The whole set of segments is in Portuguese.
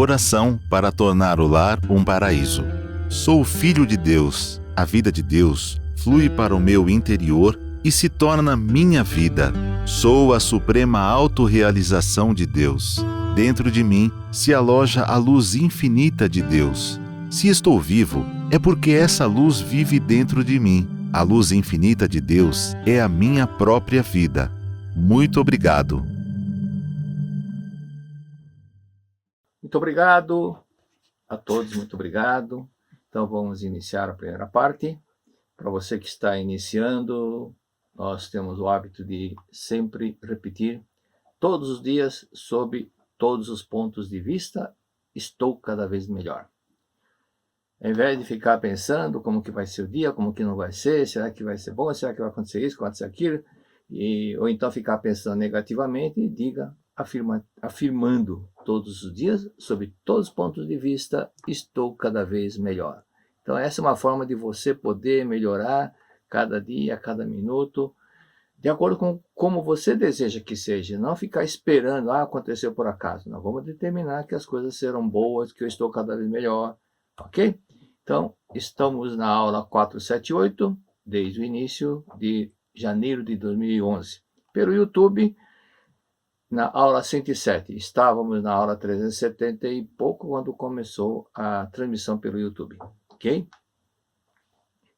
Oração para tornar o lar um paraíso. Sou filho de Deus. A vida de Deus flui para o meu interior e se torna minha vida. Sou a suprema autorrealização de Deus. Dentro de mim se aloja a luz infinita de Deus. Se estou vivo, é porque essa luz vive dentro de mim. A luz infinita de Deus é a minha própria vida. Muito obrigado. Muito obrigado a todos, muito obrigado. Então vamos iniciar a primeira parte. Para você que está iniciando, nós temos o hábito de sempre repetir todos os dias sob todos os pontos de vista, estou cada vez melhor. Ao invés de ficar pensando como que vai ser o dia, como que não vai ser, será que vai ser bom, será que vai acontecer isso, vai acontecer aquilo, ou então ficar pensando negativamente, diga, afirmando todos os dias, sob todos os pontos de vista, estou cada vez melhor. Então essa é uma forma de você poder melhorar cada dia, cada minuto, de acordo com como você deseja que seja, não ficar esperando, aconteceu por acaso. Não, vamos determinar que as coisas serão boas, que eu estou cada vez melhor, ok? Então, estamos na aula 478, desde o início de janeiro de 2011. Pelo YouTube, na aula 107. Estávamos na aula 370 e pouco quando começou a transmissão pelo YouTube, ok?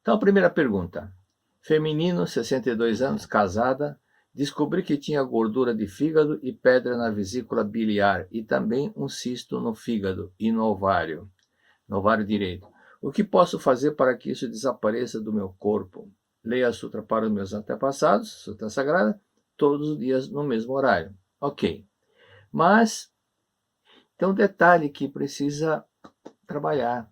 Então, primeira pergunta. Feminino, 62 anos, casada, descobri que tinha gordura de fígado e pedra na vesícula biliar e também um cisto no fígado e no ovário direito. O que posso fazer para que isso desapareça do meu corpo? Leia a Sutra para os meus antepassados, Sutra Sagrada, todos os dias no mesmo horário. Ok. Mas tem um detalhe que precisa trabalhar.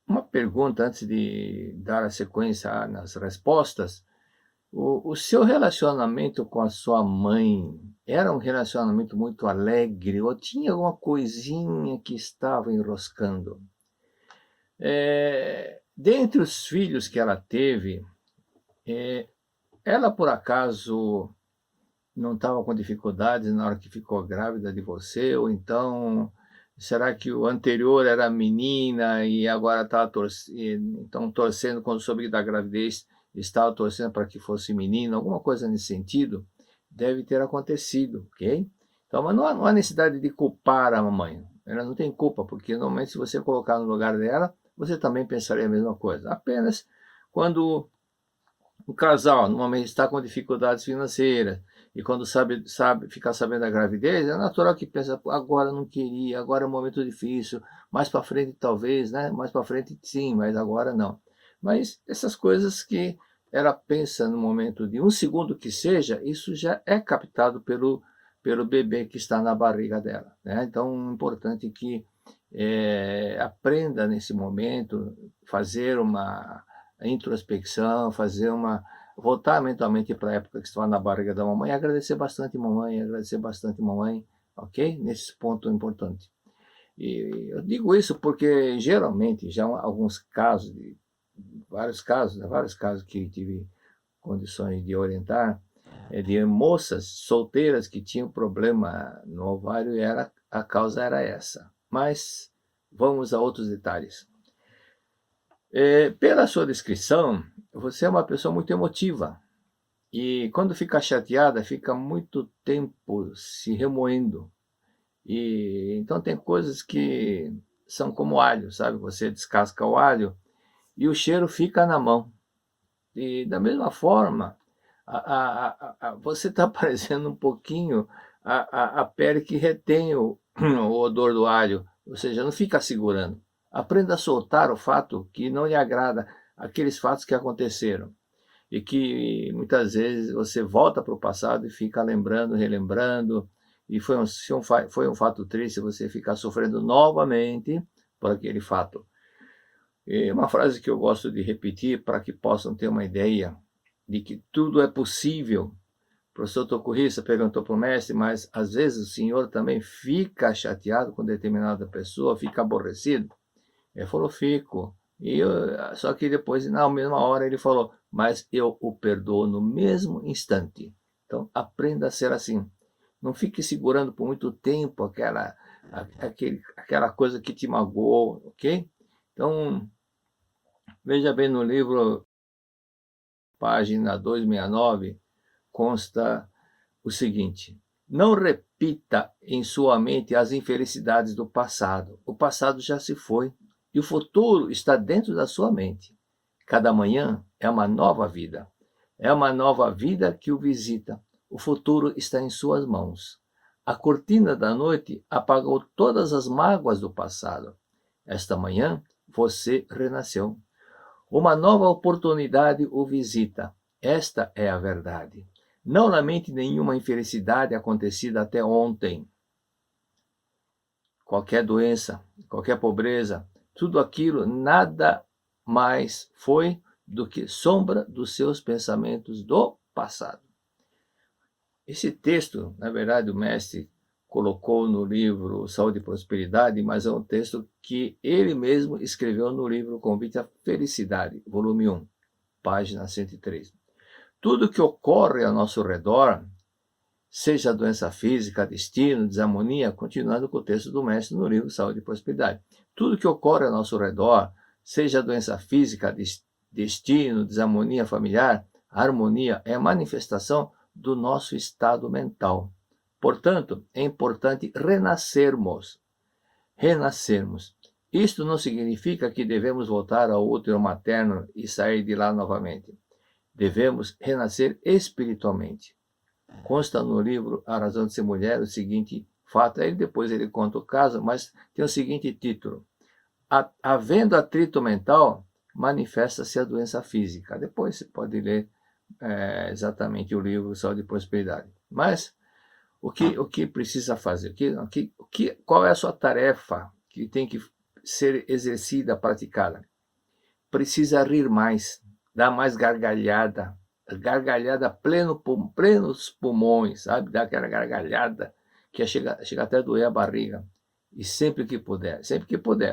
Uma pergunta antes de dar a sequência nas respostas. O seu relacionamento com a sua mãe era um relacionamento muito alegre ou tinha alguma coisinha que estava enroscando? Dentre os filhos que ela teve, ela por acaso não estava com dificuldades na hora que ficou grávida de você? Ou então, será que o anterior era menina e agora está torcendo quando soube da gravidez, estava torcendo para que fosse menino? Alguma coisa nesse sentido deve ter acontecido, ok? Então, mas não há necessidade de culpar a mamãe. Ela não tem culpa, porque normalmente se você colocar no lugar dela, você também pensaria a mesma coisa. Apenas quando o casal normalmente está com dificuldades financeiras, e quando ficar sabendo da gravidez, é natural que pensa, agora não queria, agora é um momento difícil, mais para frente talvez, né? Mais para frente sim, mas agora não. Mas essas coisas que ela pensa no momento de um segundo que seja, isso já é captado pelo bebê que está na barriga dela, né? Então é importante que aprenda nesse momento, fazer uma introspecção, voltar mentalmente para a época que estava na barriga da mamãe, agradecer bastante mamãe, ok? Nesse ponto importante. E eu digo isso porque geralmente, já alguns casos, vários casos que tive condições de orientar, de moças solteiras que tinham problema no ovário, e a causa era essa. Mas vamos a outros detalhes. Pela sua descrição, você é uma pessoa muito emotiva. E quando fica chateada, fica muito tempo se remoendo. E então tem coisas que são como alho, sabe? Você descasca o alho e o cheiro fica na mão. E da mesma forma, você está parecendo um pouquinho a pele que retém o odor do alho. Ou seja, não fica segurando. Aprenda a soltar o fato que não lhe agrada, aqueles fatos que aconteceram. E que muitas vezes você volta para o passado e fica lembrando, relembrando, e foi um fato triste, você ficar sofrendo novamente por aquele fato. E uma frase que eu gosto de repetir para que possam ter uma ideia de que tudo é possível. O professor Tokurissa perguntou para o mestre, mas às vezes o senhor também fica chateado com determinada pessoa, fica aborrecido? Ele falou, fico. Só que depois, na mesma hora, ele falou, mas eu o perdoo no mesmo instante. Então, aprenda a ser assim. Não fique segurando por muito tempo aquela coisa que te magoou, ok? Então, veja bem no livro, página 269, consta o seguinte: não repita em sua mente as infelicidades do passado. O passado já se foi e o futuro está dentro da sua mente. Cada manhã é uma nova vida. É uma nova vida que o visita. O futuro está em suas mãos. A cortina da noite apagou todas as mágoas do passado. Esta manhã você renasceu. Uma nova oportunidade o visita. Esta é a verdade. Não lamente nenhuma infelicidade acontecida até ontem. Qualquer doença, qualquer pobreza, tudo aquilo nada mais foi do que sombra dos seus pensamentos do passado. Esse texto, na verdade, o mestre colocou no livro Saúde e Prosperidade, mas é um texto que ele mesmo escreveu no livro Convite à Felicidade, volume 1, página 103. Tudo que ocorre ao nosso redor, seja doença física, destino, desarmonia, continuando com o texto do mestre no livro Saúde e Prosperidade. Tudo que ocorre ao nosso redor, seja doença física, destino, desarmonia familiar, harmonia, é manifestação do nosso estado mental. Portanto, é importante renascermos. Renascermos. Isto não significa que devemos voltar ao útero materno e sair de lá novamente. Devemos renascer espiritualmente. Consta no livro A Razão de Ser Mulher o seguinte fato, aí depois ele conta o caso, mas tem o seguinte título: havendo atrito mental, manifesta-se a doença física. Depois você pode ler exatamente o livro Saúde e Prosperidade. Mas o que precisa fazer? Qual é a sua tarefa que tem que ser exercida, praticada? Precisa rir mais, dar mais gargalhada, plenos pulmões, sabe? Dar aquela gargalhada que chega até a doer a barriga. E sempre que puder,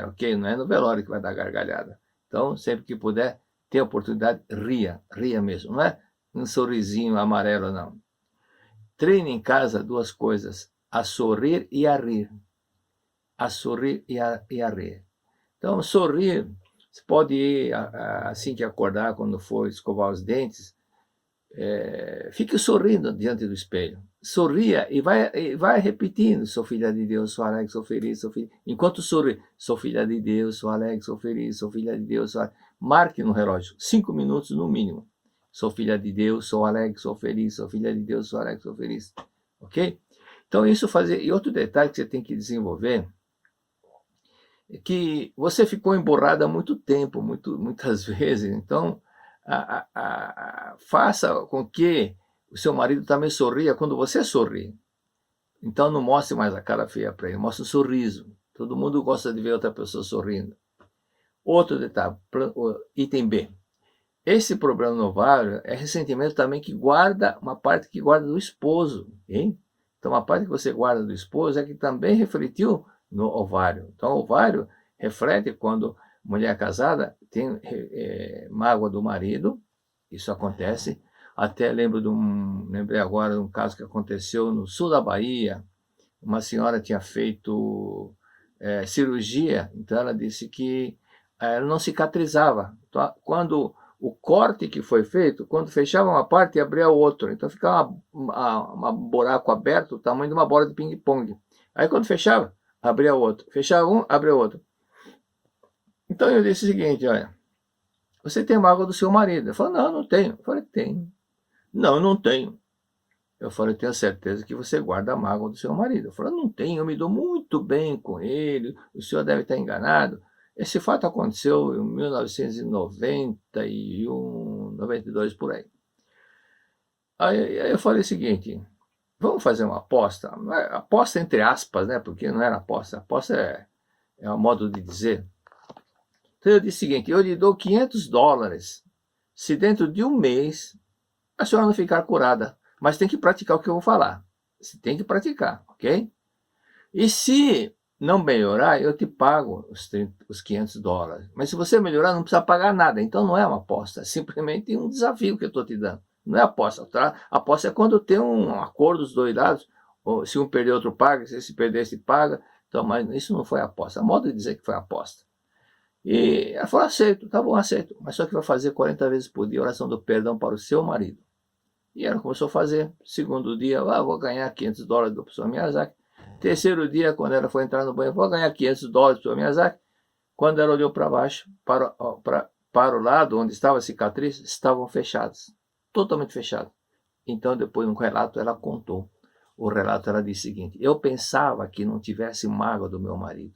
ok? Não é no velório que vai dar gargalhada. Então, sempre que puder, tenha oportunidade, ria mesmo. Não é um sorrisinho amarelo, não. Treine em casa duas coisas: a sorrir e a rir. A sorrir e a rir. Então, sorrir, você pode ir assim que acordar, quando for escovar os dentes, fique sorrindo diante do espelho. Sorria e vai repetindo: sou filha de Deus, sou alegre, sou feliz, sou filha. Enquanto sorri: sou filha de Deus, sou alegre, sou feliz, sou filha de Deus, sou alegre. Marque no relógio, 5 minutos no mínimo. Sou filha de Deus, sou alegre, sou feliz, sou filha de Deus, sou alegre, sou feliz. Ok? Então isso fazer. E outro detalhe que você tem que desenvolver é que você ficou emborrada há muito tempo, muitas vezes. Então, faça com que o seu marido também sorria quando você sorri. Então não mostre mais a cara feia para ele, mostre um sorriso. Todo mundo gosta de ver outra pessoa sorrindo. Outro detalhe, item B. Esse problema no ovário é ressentimento também que guarda, uma parte que guarda do esposo. Hein? Então uma parte que você guarda do esposo é que também refletiu no ovário. Então o ovário reflete quando mulher casada tem mágoa do marido. Isso acontece. Até lembrei agora de um caso que aconteceu no sul da Bahia. Uma senhora tinha feito cirurgia, então ela disse que ela não cicatrizava. Então, quando o corte que foi feito, quando fechava uma parte, abria o outro. Então ficava um buraco aberto, o tamanho de uma bola de ping-pong. Aí quando fechava, abria o outro. Fechava um, abria o outro. Então eu disse o seguinte: olha, você tem mágoa do seu marido? Ele falou: não tenho. Eu falei: tenho. Não tenho. Eu falei: tenho certeza que você guarda a mágoa do seu marido. Eu falei: não tenho, eu me dou muito bem com ele, o senhor deve estar enganado. Esse fato aconteceu em 1991, 92, por aí. Aí eu falei o seguinte: vamos fazer uma aposta? Aposta entre aspas, né? Porque não era aposta. Aposta é um modo de dizer. Então eu disse o seguinte: eu lhe dou $500 se dentro de um mês a senhora não ficar curada. Mas tem que praticar o que eu vou falar. Você tem que praticar, ok? E se não melhorar, eu te pago os $500. Mas se você melhorar, não precisa pagar nada. Então não é uma aposta, é simplesmente um desafio que eu estou te dando. Não é aposta. Tá? Aposta é quando tem um acordo dos dois lados, Ou se um perder, outro paga, se esse perder, esse paga. Então, mas isso não foi aposta. A modo de dizer que foi aposta. E ela falou, aceito, tá bom, aceito. Mas só que vai fazer 40 vezes por dia oração do perdão para o seu marido. E ela começou a fazer. Segundo dia, vou ganhar $500 do professor Miyazaki. Terceiro dia, quando ela foi entrar no banho, vou ganhar $500 do professor Miyazaki. Quando ela olhou para baixo, para o lado onde estava a cicatriz, estavam fechados. Totalmente fechados. Então, depois, no relato, ela contou. O relato, ela disse o seguinte, eu pensava que não tivesse mágoa do meu marido.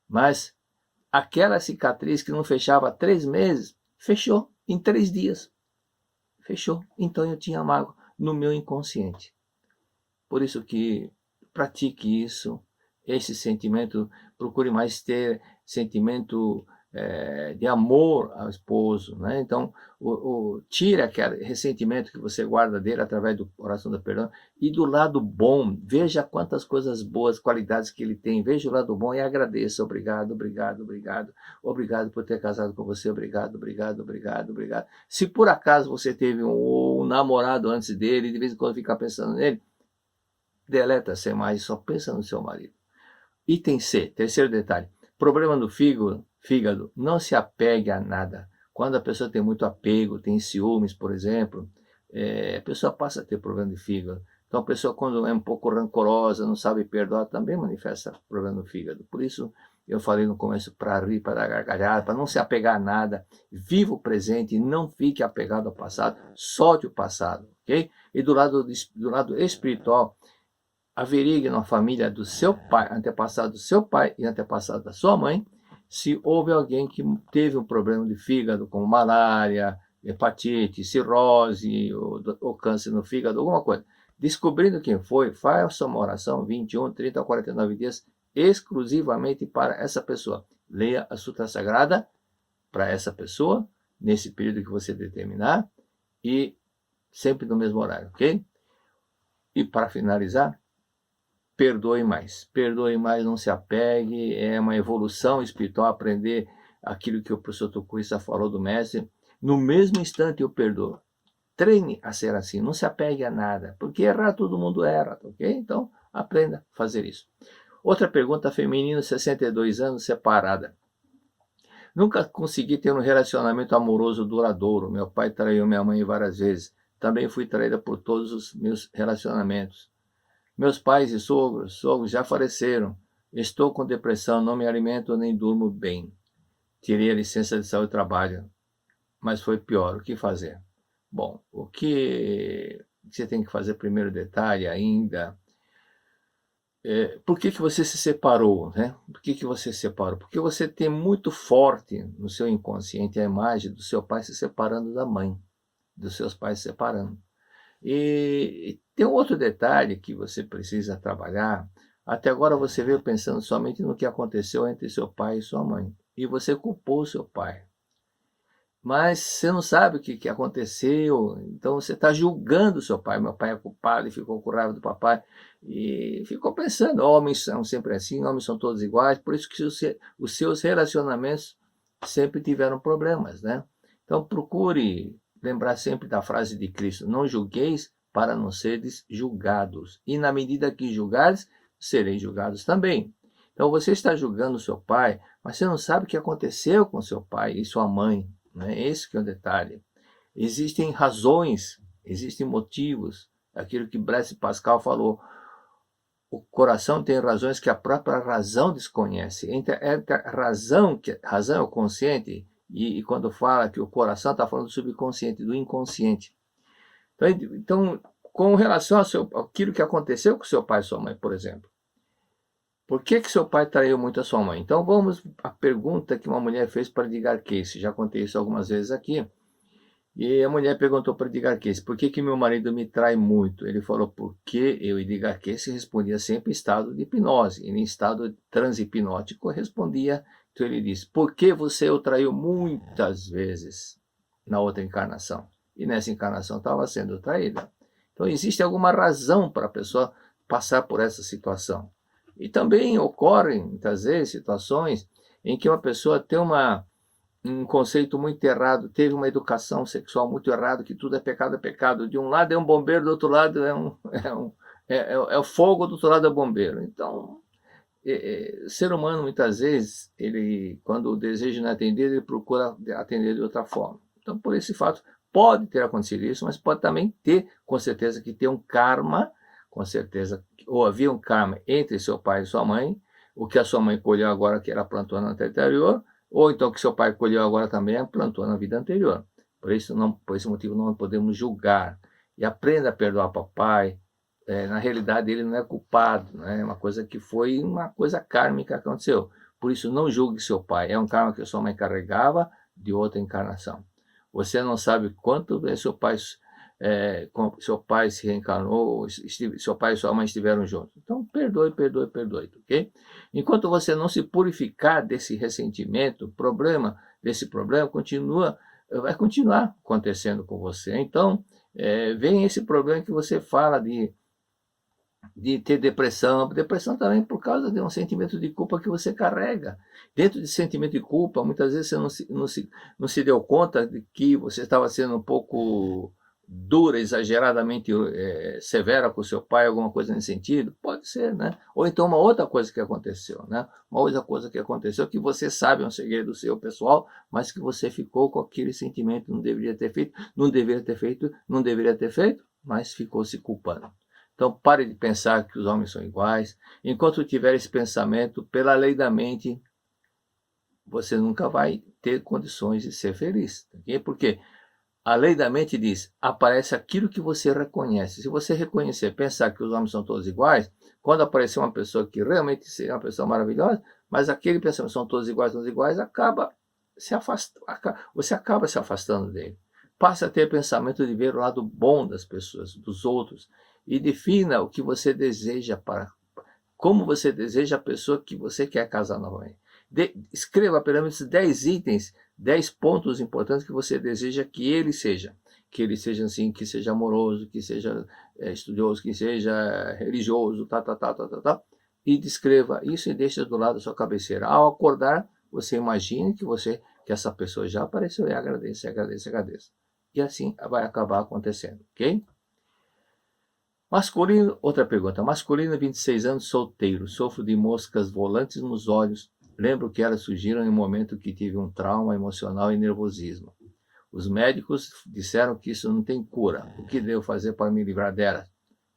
Mas aquela cicatriz que não fechava há 3 meses, fechou em 3 dias. Fechou. Então eu tinha mágoa no meu inconsciente. Por isso que pratique isso, esse sentimento, procure mais ter sentimento de amor ao esposo, né? Então, tire aquele ressentimento que você guarda dele através da oração do perdão e do lado bom, veja quantas coisas boas, qualidades que ele tem, veja o lado bom e agradeça, obrigado, obrigado, obrigado, obrigado por ter casado com você, obrigado, obrigado, obrigado, obrigado. Se por acaso você teve um namorado antes dele, de vez em quando fica pensando nele, deleta essa imagem, só pensa no seu marido. Item C, terceiro detalhe, problema no fígado, não se apegue a nada. Quando a pessoa tem muito apego, tem ciúmes, por exemplo, a pessoa passa a ter problema de fígado. Então a pessoa, quando é um pouco rancorosa, não sabe perdoar, também manifesta problema no fígado. Por isso eu falei no começo para rir, para dar gargalhada, para não se apegar a nada, viva o presente, não fique apegado ao passado, solte o passado, ok? E do lado espiritual, averigue na família do seu pai, antepassado do seu pai e antepassado da sua mãe, se houve alguém que teve um problema de fígado, como malária, hepatite, cirrose, ou câncer no fígado, alguma coisa. Descobrindo quem foi, faça uma oração 21, 30 ou 49 dias exclusivamente para essa pessoa. Leia a Sutra Sagrada para essa pessoa, nesse período que você determinar, e sempre no mesmo horário, ok? E para finalizar, perdoe mais, não se apegue, é uma evolução espiritual, aprender aquilo que o professor Tucuíça falou do mestre, no mesmo instante eu perdoo. Treine a ser assim, não se apegue a nada, porque errar todo mundo erra, ok? Então, aprenda a fazer isso. Outra pergunta, feminino, 62 anos, separada. Nunca consegui ter um relacionamento amoroso duradouro, meu pai traiu minha mãe várias vezes, também fui traída por todos os meus relacionamentos. Meus pais e sogros já faleceram. Estou com depressão, não me alimento nem durmo bem. Tirei a licença de saúde e trabalho, mas foi pior. O que fazer? Bom, o que você tem que fazer, primeiro detalhe ainda, por que você se separou, né? Por que você se separou? Porque você tem muito forte no seu inconsciente a imagem do seu pai se separando da mãe, dos seus pais se separando. E tem um outro detalhe que você precisa trabalhar. Até agora você veio pensando somente no que aconteceu entre seu pai e sua mãe. E você culpou seu pai. Mas você não sabe o que aconteceu. Então você está julgando seu pai. Meu pai é culpado e ficou com raiva do papai. E ficou pensando, homens são sempre assim, homens são todos iguais. Por isso que os seus relacionamentos sempre tiveram problemas, né? Então procure lembrar sempre da frase de Cristo, não julgueis para não seres julgados. E na medida que julgares, sereis julgados também. Então você está julgando seu pai, mas você não sabe o que aconteceu com seu pai e sua mãe. Né? Esse que é o detalhe. Existem razões, existem motivos. Aquilo que Blaise Pascal falou, o coração tem razões que a própria razão desconhece. Entre a razão é o consciente, e quando fala que o coração está falando do subconsciente, do inconsciente. Então com relação àquilo que aconteceu com seu pai e sua mãe, por exemplo. Por que seu pai traiu muito a sua mãe? Então vamos à pergunta que uma mulher fez para Edgar Cayce. Já contei isso algumas vezes aqui. E a mulher perguntou para Edgar Cayce, por que meu marido me trai muito? Ele falou, porque eu, Edgar Cayce, respondia sempre em estado de hipnose. E em estado transhipnótico respondia, então ele disse, por que você o traiu muitas vezes na outra encarnação? E nessa encarnação estava sendo traída. Então existe alguma razão para a pessoa passar por essa situação. E também ocorrem, muitas vezes, situações em que uma pessoa tem um conceito muito errado, teve uma educação sexual muito errada, que tudo é pecado. De um lado é um bombeiro, do outro lado é o fogo do outro lado do bombeiro. Então, o ser humano, muitas vezes, ele, quando o desejo não é atendido, ele procura atender de outra forma. Então, por esse fato, pode ter acontecido isso, mas pode também ter, com certeza, que ter um karma, com certeza, ou havia um karma entre seu pai e sua mãe, o que a sua mãe colheu agora, que ela plantou na anterior, ou então que seu pai colheu agora também, plantou na vida anterior. Por esse motivo, não podemos julgar. E aprenda a perdoar papai. Na realidade, ele não é culpado, né? É uma coisa que foi uma coisa kármica que aconteceu. Por isso, não julgue seu pai. É um karma que sua mãe carregava de outra encarnação. Você não sabe quanto seu pai se reencarnou, seu pai e sua mãe estiveram juntos. Então, perdoe, perdoe, perdoe, ok? Enquanto você não se purificar desse ressentimento, desse problema vai continuar acontecendo com você. Então, vem esse problema que você fala de ter depressão. Depressão também por causa de um sentimento de culpa que você carrega. Dentro desse sentimento de culpa, muitas vezes você não se deu conta de que você estava sendo um pouco dura, exageradamente severa com o seu pai, alguma coisa nesse sentido. Pode ser, né? Ou então uma outra coisa que aconteceu, né? Uma outra coisa que aconteceu que você sabe, é um segredo seu pessoal, mas que você ficou com aquele sentimento, não deveria ter feito, não deveria ter feito, não deveria ter feito, mas ficou se culpando. Então, pare de pensar que os homens são iguais. Enquanto tiver esse pensamento, pela lei da mente, você nunca vai ter condições de ser feliz. Okay? Porque a lei da mente diz, aparece aquilo que você reconhece. Se você reconhecer, pensar que os homens são todos iguais, quando aparecer uma pessoa que realmente seja uma pessoa maravilhosa, mas aquele pensamento são todos iguais, você acaba se afastando dele. Passa a ter pensamento de ver o lado bom das pessoas, dos outros, e defina o que você deseja como você deseja a pessoa que você quer casar novamente. Escreva pelo menos 10 itens, 10 pontos importantes que você deseja que ele seja. Que ele seja assim, que seja amoroso, que seja estudioso, que seja religioso, e descreva isso e deixe do lado da sua cabeceira. Ao acordar, você imagine que essa pessoa já apareceu e agradece, agradece, agradece. E assim vai acabar acontecendo, ok? Masculino, outra pergunta. Masculino, 26 anos, solteiro. Sofro de moscas volantes nos olhos. Lembro que elas surgiram em um momento que tive um trauma emocional e nervosismo. Os médicos disseram que isso não tem cura. O que devo fazer para me livrar delas?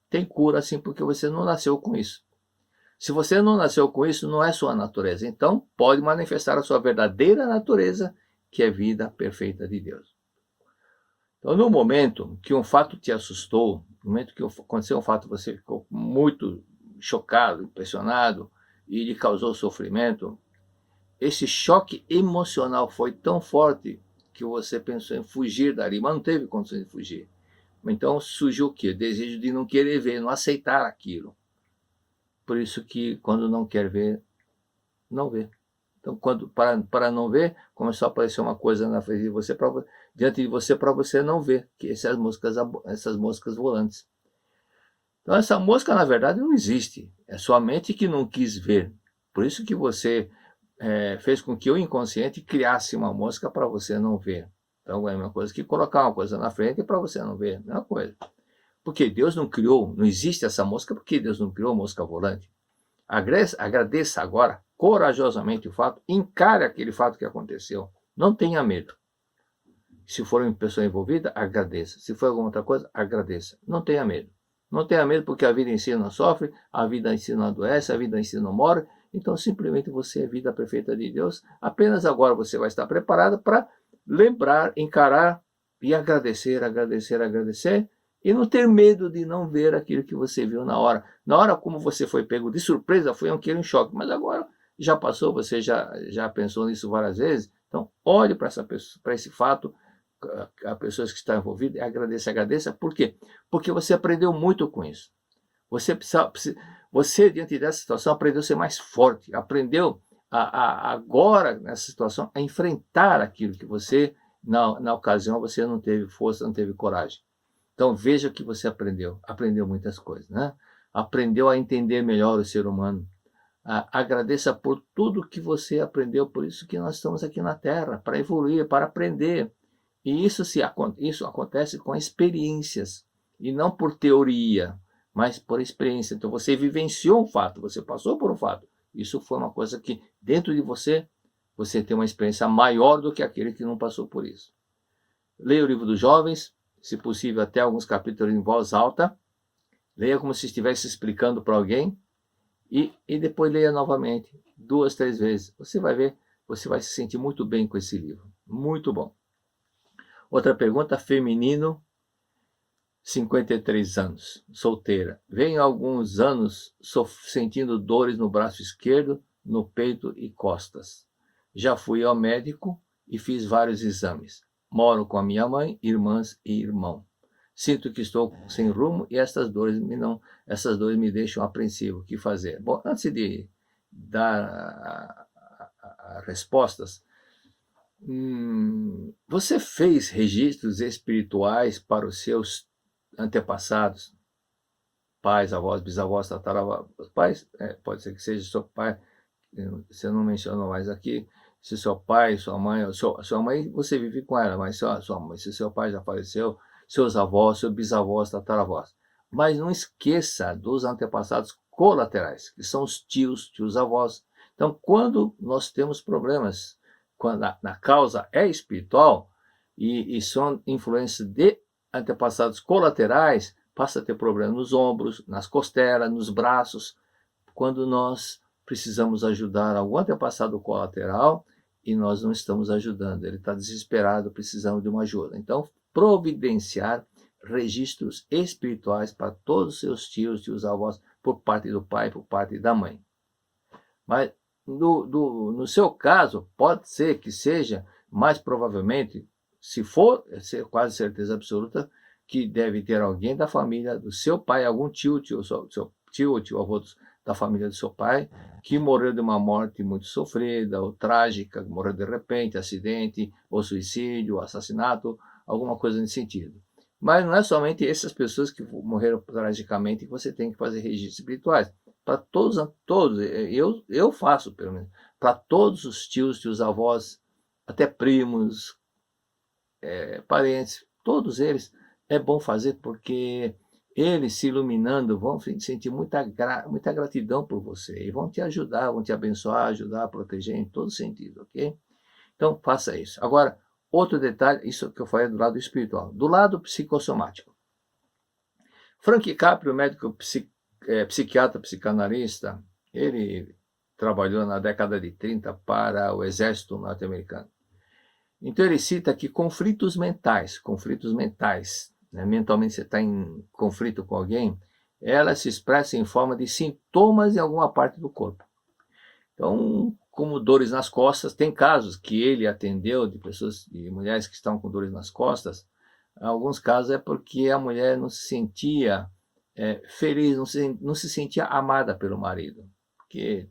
Tem cura sim, porque você não nasceu com isso. Se você não nasceu com isso, não é sua natureza. Então, pode manifestar a sua verdadeira natureza, que é a vida perfeita de Deus. Então, no momento que um fato te assustou, no momento que aconteceu um fato, você ficou muito chocado, impressionado e lhe causou sofrimento, esse choque emocional foi tão forte que você pensou em fugir dali, mas não teve condições de fugir. Então surgiu o quê? O desejo de não querer ver, não aceitar aquilo. Por isso que quando não quer ver, não vê. Então, para não ver, começou a aparecer uma coisa na frente de você, diante de você, para você não ver, que essas moscas volantes. Então, essa mosca, na verdade, não existe. É sua mente que não quis ver. Por isso que você fez com que o inconsciente criasse uma mosca para você não ver. Então, é uma coisa que colocar uma coisa na frente para você não ver. Não é uma coisa. Porque Deus não criou, não existe essa mosca, porque Deus não criou mosca volante. Agradeça agora, corajosamente o fato, encare aquele fato que aconteceu. Não tenha medo. Se for uma pessoa envolvida, agradeça. Se for alguma outra coisa, agradeça. Não tenha medo. Não tenha medo porque a vida em si não sofre, a vida em si não adoece, a vida em si não morre. Então, simplesmente você é a vida perfeita de Deus. Apenas agora você vai estar preparado para lembrar, encarar e agradecer, agradecer, agradecer. E não ter medo de não ver aquilo que você viu na hora. Na hora, como você foi pego de surpresa, foi um choque. Mas agora já passou, você já pensou nisso várias vezes. Então, olhe para esse fato, a pessoas que estão envolvidas, e agradeça. Por quê? Porque você aprendeu muito com isso. Você, diante dessa situação, aprendeu a ser mais forte. Aprendeu agora, nessa situação, a enfrentar aquilo que você, na ocasião, você não teve força, não teve coragem. Então, veja o que você aprendeu. Aprendeu muitas coisas, né? Aprendeu a entender melhor o ser humano. Agradeça por tudo que você aprendeu. Por isso que nós estamos aqui na Terra, para evoluir, para aprender. E isso acontece com experiências, e não por teoria. mas por experiência. Então você vivenciou um fato, você passou por um fato. Isso foi uma coisa que dentro de você, você tem uma experiência maior do que aquele que não passou por isso. Leia o livro dos jovens, se possível até alguns capítulos em voz alta. Leia como se estivesse explicando para alguém e depois leia novamente, 2, 3 vezes. Você vai ver, você vai se sentir muito bem com esse livro. Muito bom. Outra pergunta, feminino, 53 anos, solteira. Venho há alguns anos sentindo dores no braço esquerdo, no peito e costas. Já fui ao médico e fiz vários exames. Moro com a minha mãe, irmãs e irmão. Sinto que estou sem rumo e essas dores me deixam apreensivo. O que fazer? Bom, antes de dar as respostas, você fez registros espirituais para os seus antepassados? Pais, avós, bisavós, tataravós, pais? Pode ser que seja seu pai, você não mencionou mais aqui. Se seu pai, sua mãe, sua mãe, você vive com ela, mas sua mãe, se seu pai já faleceu, seus avós, seus bisavós, tataravós. Mas não esqueça dos antepassados colaterais, que são os tios avós. Então, quando nós temos problemas, quando a causa é espiritual e são influências de antepassados colaterais, passa a ter problema nos ombros, nas costelas, nos braços, quando nós precisamos ajudar algum antepassado colateral e nós não estamos ajudando, ele está desesperado, precisando de uma ajuda. Então, providenciar registros espirituais para todos os seus tios avós, por parte do pai, por parte da mãe. Mas, no seu caso, pode ser que seja, mais provavelmente, se for, é quase certeza absoluta, que deve ter alguém da família do seu pai, algum tio avô da família do seu pai, que morreu de uma morte muito sofrida, ou trágica, morreu de repente, acidente, ou suicídio, ou assassinato, alguma coisa nesse sentido. Mas não é somente essas pessoas que morreram tragicamente que você tem que fazer registros espirituais. Para todos, eu faço pelo menos, para todos os tios avós, até primos, parentes, todos eles, é bom fazer porque eles se iluminando vão sentir muita gratidão por você e vão te ajudar, vão te abençoar, ajudar, proteger em todo sentido, ok? Então, faça isso. Agora, outro detalhe, isso que eu falei do lado espiritual. Do lado psicossomático. Frank Capra, médico psiquiatra, psicanalista, ele trabalhou na década de 30 para o exército norte-americano. Então ele cita que conflitos mentais, né? Mentalmente você está em conflito com alguém, ela se expressa em forma de sintomas em alguma parte do corpo. Então, como dores nas costas, tem casos que ele atendeu de pessoas, de mulheres que estão com dores nas costas. Em alguns casos é porque a mulher não se sentia feliz, não se sentia amada pelo marido. Porque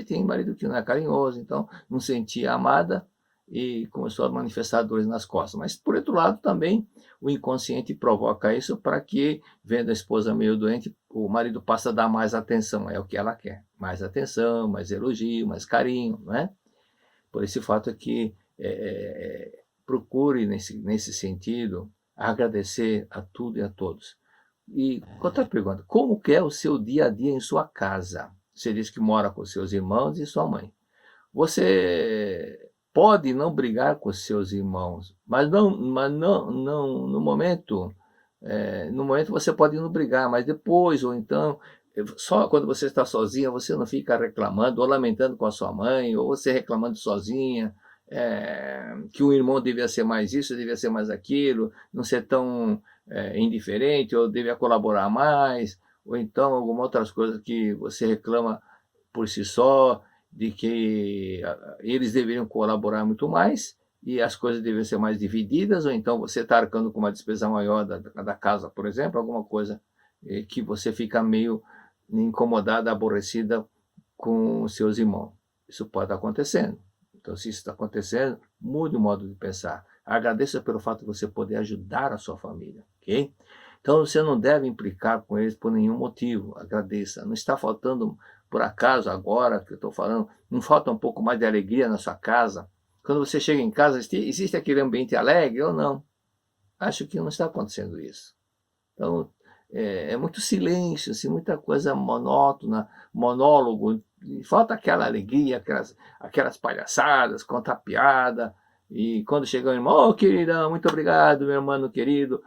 tem marido que não é carinhoso, então não sentia amada e começou a manifestar dores nas costas. Mas, por outro lado, também o inconsciente provoca isso para que, vendo a esposa meio doente, o marido passa a dar mais atenção, é o que ela quer. Mais atenção, mais elogio, mais carinho, não é? Por esse fato é que procure, nesse sentido, agradecer a tudo e a todos. E outra pergunta, como que é o seu dia a dia em sua casa? Você diz que mora com seus irmãos e sua mãe. Você pode não brigar com seus irmãos, mas não no momento você pode não brigar, mas depois, ou então, só quando você está sozinha, você não fica reclamando ou lamentando com a sua mãe, ou você reclamando sozinha, que o irmão devia ser mais isso, devia ser mais aquilo, não ser tão indiferente, ou devia colaborar mais, ou então algumas outras coisas que você reclama por si só, de que eles deveriam colaborar muito mais e as coisas deveriam ser mais divididas, ou então você está arcando com uma despesa maior da casa, por exemplo, alguma coisa que você fica meio incomodada, aborrecida com os seus irmãos. Isso pode estar acontecendo. Então, se isso está acontecendo, mude o modo de pensar. Agradeça pelo fato de você poder ajudar a sua família, ok? Então, você não deve implicar com eles por nenhum motivo. Agradeça. Não está faltando, por acaso, agora que eu estou falando, não falta um pouco mais de alegria na sua casa? Quando você chega em casa, existe aquele ambiente alegre ou não? Acho que não está acontecendo isso. Então, é muito silêncio, assim, muita coisa monótona, monólogo, e falta aquela alegria, aquelas palhaçadas, contar piada, e quando chega o irmão, oh, queridão, muito obrigado, meu irmão querido,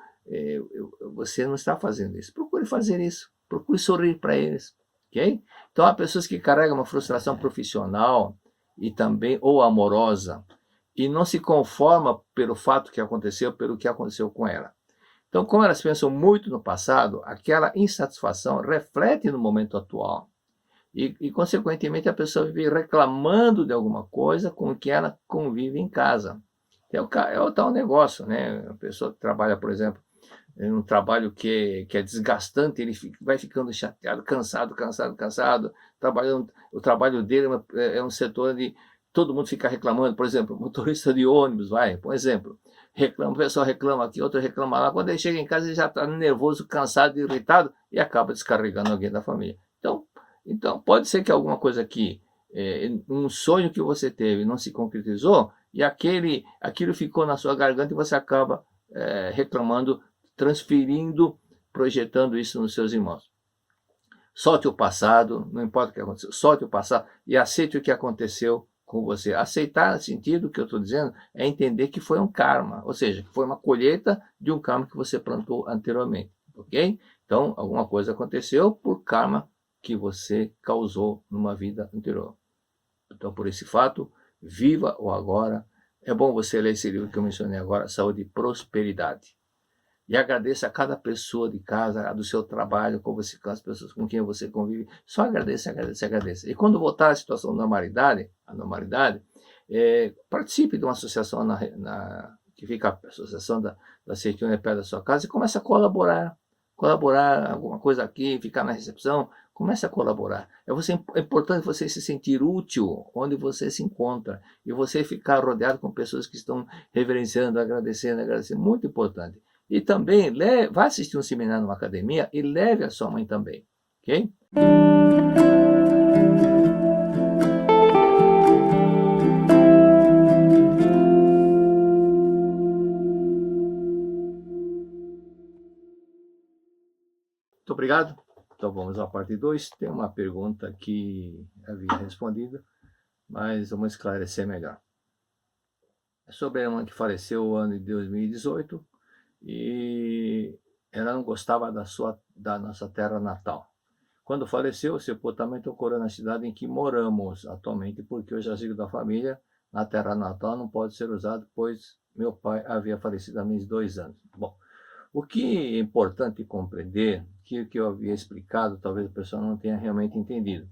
você não está fazendo isso. Procure fazer isso, procure sorrir para eles, ok? Então, há pessoas que carregam uma frustração profissional e também, ou amorosa, e não se conforma pelo fato que aconteceu, pelo que aconteceu com ela. Então, como elas pensam muito no passado, aquela insatisfação reflete no momento atual. Consequentemente, a pessoa vive reclamando de alguma coisa com que ela convive em casa. É o tal negócio, né? A pessoa que trabalha, por exemplo, em um trabalho que é desgastante, ele vai ficando chateado, cansado. O trabalho dele é um setor onde todo mundo fica reclamando. Por exemplo, motorista de ônibus, por exemplo, reclama, o pessoal reclama aqui, outro reclama lá. Quando ele chega em casa, ele já está nervoso, cansado, irritado e acaba descarregando alguém da família. Então pode ser que alguma coisa aqui, um sonho que você teve não se concretizou e aquilo ficou na sua garganta e você acaba reclamando, transferindo, projetando isso nos seus irmãos. Solte o passado, não importa o que aconteceu, solte o passado e aceite o que aconteceu com você. Aceitar, no sentido que eu estou dizendo, é entender que foi um karma, ou seja, que foi uma colheita de um karma que você plantou anteriormente, ok? Então, alguma coisa aconteceu por karma que você causou numa vida anterior. Então, por esse fato, viva o agora. É bom você ler esse livro que eu mencionei agora, Saúde e Prosperidade. E agradeça a cada pessoa de casa, do seu trabalho, com as pessoas com quem você convive. Só agradeça. E quando voltar à situação de normalidade, participe de uma associação que fica a associação da aceituna perto da sua casa e comece a colaborar, alguma coisa aqui, ficar na recepção, comece a colaborar. É importante você se sentir útil onde você se encontra e você ficar rodeado com pessoas que estão reverenciando, agradecendo, muito importante. E também vá assistir um seminário numa academia e leve a sua mãe também, ok? Muito obrigado. Então vamos à parte 2. Tem uma pergunta que havia respondido, mas vamos esclarecer melhor. É sobre a mãe que faleceu no ano de 2018 e ela não gostava da nossa terra natal. Quando faleceu, o sepultamento ocorreu na cidade em que moramos atualmente, porque o jazigo da família na terra natal não pode ser usado, pois meu pai havia falecido há menos de 2 anos. Bom, o que é importante compreender, que eu havia explicado, talvez o pessoal não tenha realmente entendido.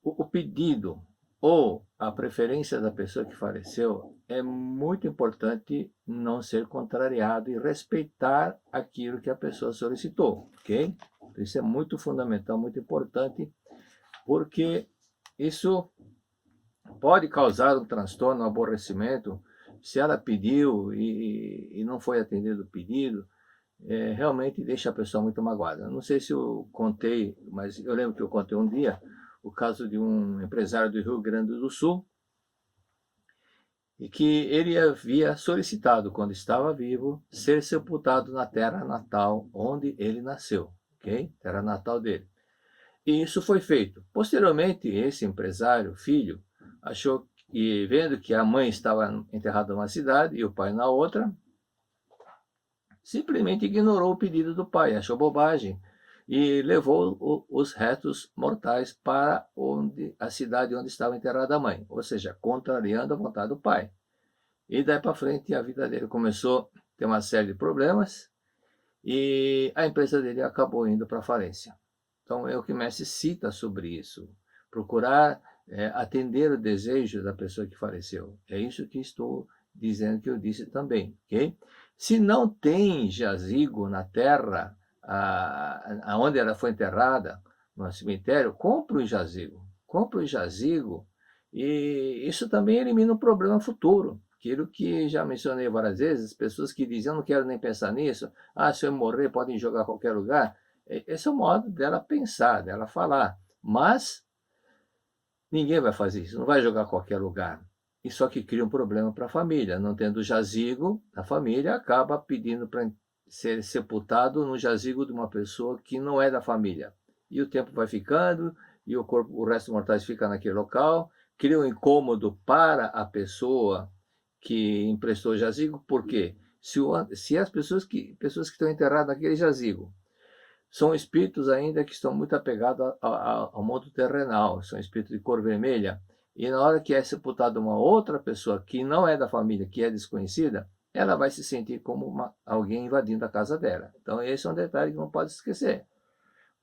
O pedido ou a preferência da pessoa que faleceu é muito importante não ser contrariado e respeitar aquilo que a pessoa solicitou, ok? Isso é muito fundamental, muito importante, porque isso pode causar um transtorno, um aborrecimento. Se ela pediu e não foi atendido o pedido, realmente deixa a pessoa muito magoada. Não sei se eu contei, mas eu lembro que eu contei um dia o caso de um empresário do Rio Grande do Sul, e que ele havia solicitado, quando estava vivo, ser sepultado na terra natal onde ele nasceu, ok? Terra natal dele. E isso foi feito. Posteriormente, esse empresário, filho, achou que, vendo que a mãe estava enterrada numa cidade e o pai na outra, simplesmente ignorou o pedido do pai, achou bobagem e levou os restos mortais para a cidade onde estava enterrada a mãe, ou seja, contrariando a vontade do pai. E daí para frente a vida dele começou a ter uma série de problemas e a empresa dele acabou indo para a falência. Então é o que o mestre cita sobre isso, procurar atender o desejo da pessoa que faleceu. É isso que estou dizendo, que eu disse também, ok? Se não tem jazigo na terra aonde ela foi enterrada, no cemitério, compre o jazigo, e isso também elimina um problema futuro. Aquilo que já mencionei várias vezes, as pessoas que dizem, eu não quero nem pensar nisso, se eu morrer podem jogar em qualquer lugar. Esse é o modo dela pensar, dela falar. Mas ninguém vai fazer isso, não vai jogar em qualquer lugar. E só que cria um problema para a família. Não tendo jazigo, a família acaba pedindo para ser sepultado no jazigo de uma pessoa que não é da família. E o tempo vai ficando, e o resto dos mortais fica naquele local, cria um incômodo para a pessoa que emprestou o jazigo, por quê? Se as pessoas que estão enterradas naquele jazigo são espíritos ainda que estão muito apegados ao mundo terrenal, são espíritos de cor vermelha, e na hora que é sepultada uma outra pessoa que não é da família, que é desconhecida, ela vai se sentir como alguém invadindo a casa dela. Então esse é um detalhe que não pode esquecer.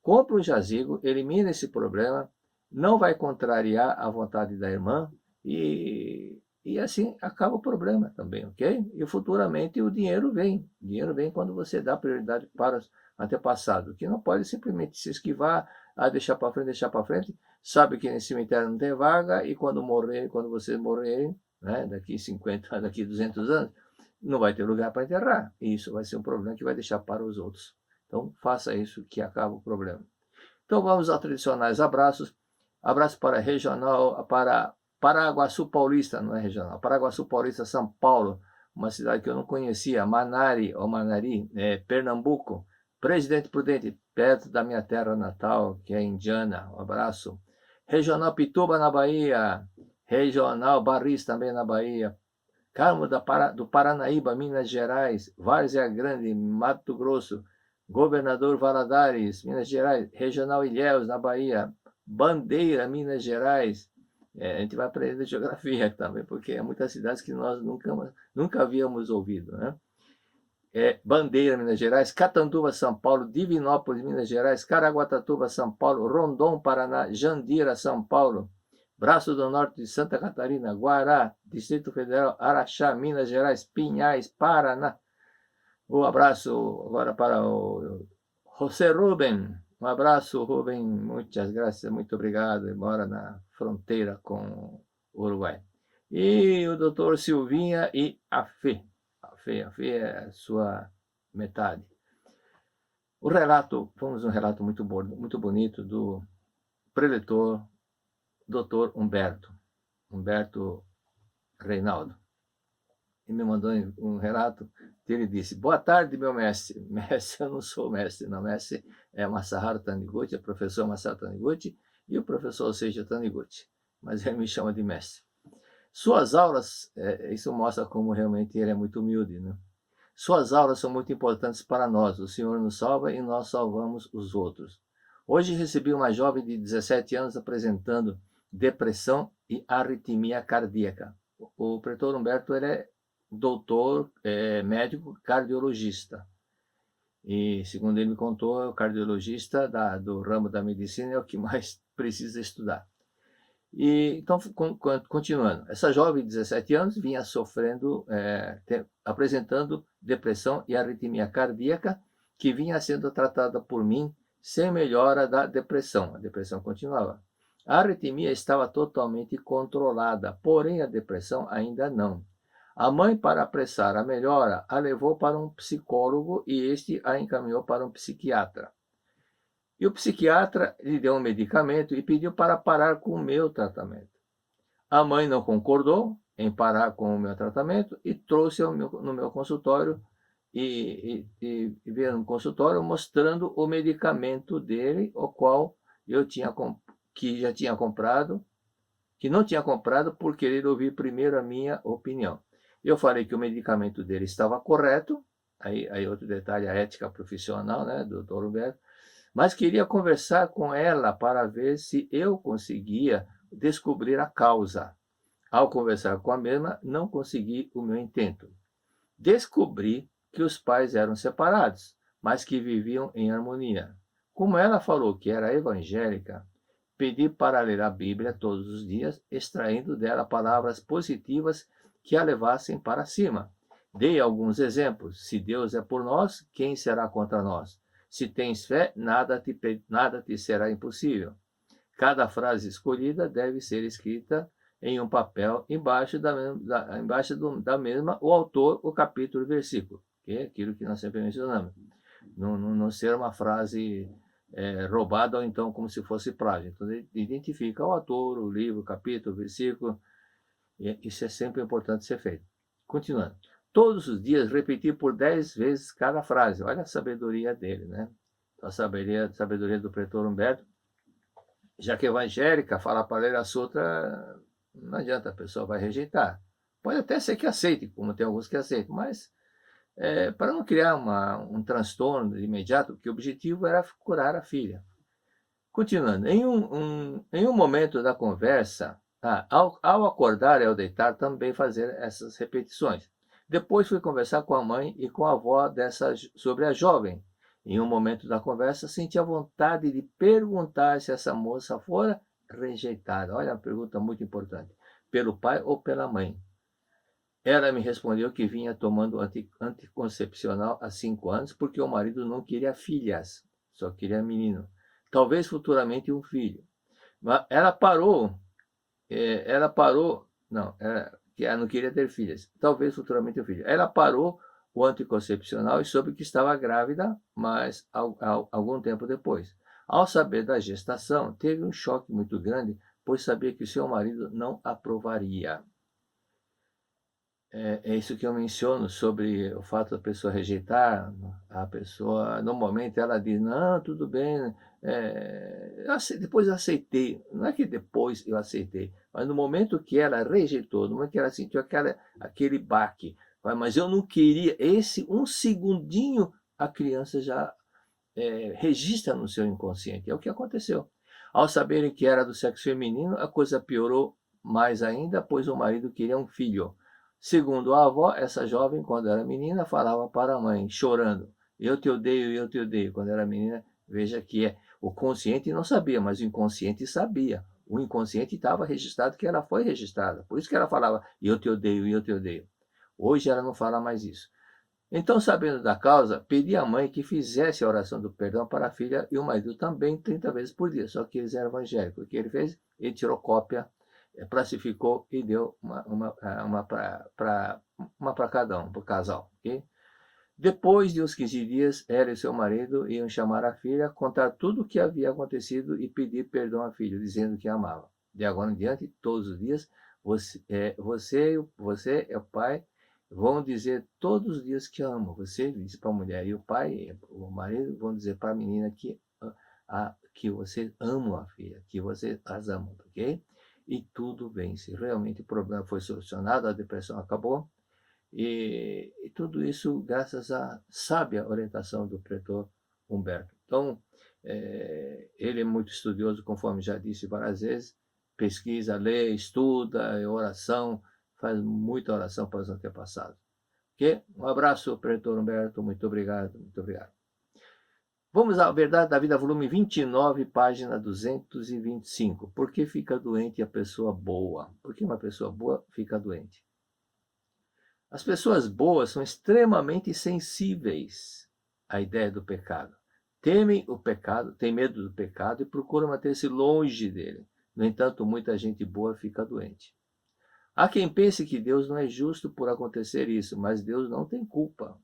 Compra um jazigo, elimina esse problema, não vai contrariar a vontade da irmã e assim acaba o problema também, ok? E futuramente o dinheiro vem. O dinheiro vem quando você dá prioridade para os antepassados, que não pode simplesmente se esquivar, deixar para frente, sabe que nesse cemitério não tem vaga e quando vocês morrerem, né, daqui 50, daqui 200 anos, não vai ter lugar para enterrar. E isso vai ser um problema que vai deixar para os outros. Então, faça isso que acaba o problema. Então, vamos aos tradicionais abraços. Abraço para regional, para Paraguaçu Paulista, não é regional, Paraguaçu Paulista, São Paulo, uma cidade que eu não conhecia, Manari, Pernambuco. Presidente Prudente, perto da minha terra natal, que é Indiana. Um abraço. Regional Pituba, na Bahia. Regional Barris, também na Bahia. Carmo do Paranaíba, Minas Gerais. Várzea Grande, Mato Grosso. Governador Valadares, Minas Gerais. Regional Ilhéus, na Bahia. Bandeira, Minas Gerais. A gente vai aprender geografia também, porque há muitas cidades que nós nunca havíamos ouvido, né? Bandeira, Minas Gerais, Catanduva, São Paulo, Divinópolis, Minas Gerais, Caraguatatuba, São Paulo, Rondon, Paraná, Jandira, São Paulo, Braço do Norte de Santa Catarina, Guará, Distrito Federal, Araxá, Minas Gerais, Pinhais, Paraná. Um abraço agora para o José Rubem. Um abraço, Rubem. Muitas graças, muito obrigado. Ele mora na fronteira com o Uruguai. E o doutor Silvinha e a Fê. A Fê é a sua metade. O relato, vamos um relato muito bonito do preletor, doutor Humberto Reinaldo. Ele me mandou um relato que ele disse: boa tarde, meu mestre. Mestre, eu não sou mestre, não. Mestre é Masaharu Taniguchi, é o professor Masaharu Taniguchi e o professor Seiji Taniguchi. Mas ele me chama de mestre. Suas aulas, isso mostra como realmente ele é muito humilde, né? Suas aulas são muito importantes para nós. O Senhor nos salva e nós salvamos os outros. Hoje recebi uma jovem de 17 anos apresentando depressão e arritmia cardíaca. O pretor Humberto, ele é doutor, médico cardiologista. E, segundo ele me contou, o cardiologista do ramo da medicina é o que mais precisa estudar. E, então, continuando, essa jovem de 17 anos vinha sofrendo, apresentando depressão e arritmia cardíaca, que vinha sendo tratada por mim sem melhora da depressão. A depressão continuava. A arritmia estava totalmente controlada, porém a depressão ainda não. A mãe, para apressar a melhora, a levou para um psicólogo e este a encaminhou para um psiquiatra. E o psiquiatra lhe deu um medicamento e pediu para parar com o meu tratamento. A mãe não concordou em parar com o meu tratamento e trouxe no meu consultório e veio no consultório mostrando o medicamento dele, o qual que já tinha comprado, que não tinha comprado por querer ouvir primeiro a minha opinião. Eu falei que o medicamento dele estava correto, aí outro detalhe, a ética profissional, né, do Dr. Humberto, mas queria conversar com ela para ver se eu conseguia descobrir a causa. Ao conversar com a mesma, não consegui o meu intento. Descobri que os pais eram separados, mas que viviam em harmonia. Como ela falou que era evangélica, pedi para ler a Bíblia todos os dias, extraindo dela palavras positivas que a levassem para cima. Dei alguns exemplos. Se Deus é por nós, quem será contra nós? Se tens fé, nada te será impossível. Cada frase escolhida deve ser escrita em um papel embaixo da mesma o autor, o capítulo e versículo, que é aquilo que nós sempre mencionamos. Não ser uma frase roubada ou então como se fosse plágio. Então, identifica o autor, o livro, o capítulo, o versículo. Isso é sempre importante ser feito. Continuando. todos os dias repetir por 10 vezes cada frase. Olha a sabedoria dele, né? A sabedoria do pretor Humberto. Já que é evangélica, falar para ler a sutra, não adianta, a pessoa vai rejeitar. Pode até ser que aceite, como tem alguns que aceitam, mas para não criar um transtorno de imediato, porque o objetivo era curar a filha. Continuando, em um momento da conversa, ao acordar e ao deitar, também fazer essas repetições. Depois fui conversar com a mãe e com a avó sobre a jovem. Em um momento da conversa, senti a vontade de perguntar se essa moça fora rejeitada. Olha, uma pergunta muito importante. Pelo pai ou pela mãe? Ela me respondeu que vinha tomando anticoncepcional há 5 anos porque o marido não queria filhas, só queria menino. Talvez futuramente um filho. Mas ela parou, não, que ela não queria ter filhas. Talvez futuramente um filho. Ela parou o anticoncepcional e soube que estava grávida, mas algum tempo depois. Ao saber da gestação, teve um choque muito grande, pois sabia que o seu marido não aprovaria. É isso que eu menciono sobre o fato da pessoa rejeitar, a pessoa, no momento ela diz, não, tudo bem, depois eu aceitei, não é que depois eu aceitei, mas no momento que ela rejeitou, no momento que ela sentiu aquele baque, mas eu não queria, esse um segundinho a criança já registra no seu inconsciente, é o que aconteceu. Ao saberem que era do sexo feminino, a coisa piorou mais ainda, pois o marido queria um filho. Segundo a avó, essa jovem, quando era menina, falava para a mãe, chorando, eu te odeio, eu te odeio. Quando era menina, veja que o consciente não sabia, mas o inconsciente sabia. O inconsciente estava registrado que ela foi registrada. Por isso que ela falava, eu te odeio, eu te odeio. Hoje ela não fala mais isso. Então, sabendo da causa, pedi à mãe que fizesse a oração do perdão para a filha e o marido também 30 vezes por dia. Só que eles eram evangélicos. O que ele fez? Ele tirou cópia, plastificou e deu uma para cada um, para o casal. Okay? Depois de uns 15 dias, ela e seu marido iam chamar a filha, contar tudo o que havia acontecido e pedir perdão à filha, dizendo que a amava. De agora em diante, todos os dias, você é o pai, vão dizer todos os dias que amam. Você diz para a mulher e o pai, o marido, vão dizer para a menina que você ama a filha, que você as ama, ok? E tudo bem. Se realmente o problema foi solucionado, a depressão acabou, e tudo isso graças à sábia orientação do pretor Humberto. Então, ele é muito estudioso, conforme já disse várias vezes, pesquisa, lê, estuda, oração, faz muita oração para os antepassados. Okay? Um abraço, pretor Humberto, muito obrigado, muito obrigado. Vamos à Verdade da Vida, volume 29, página 225. Por que fica doente a pessoa boa? Por que uma pessoa boa fica doente? As pessoas boas são extremamente sensíveis à ideia do pecado. Temem o pecado, têm medo do pecado e procuram manter-se longe dele. No entanto, muita gente boa fica doente. Há quem pense que Deus não é justo por acontecer isso, mas Deus não tem culpa.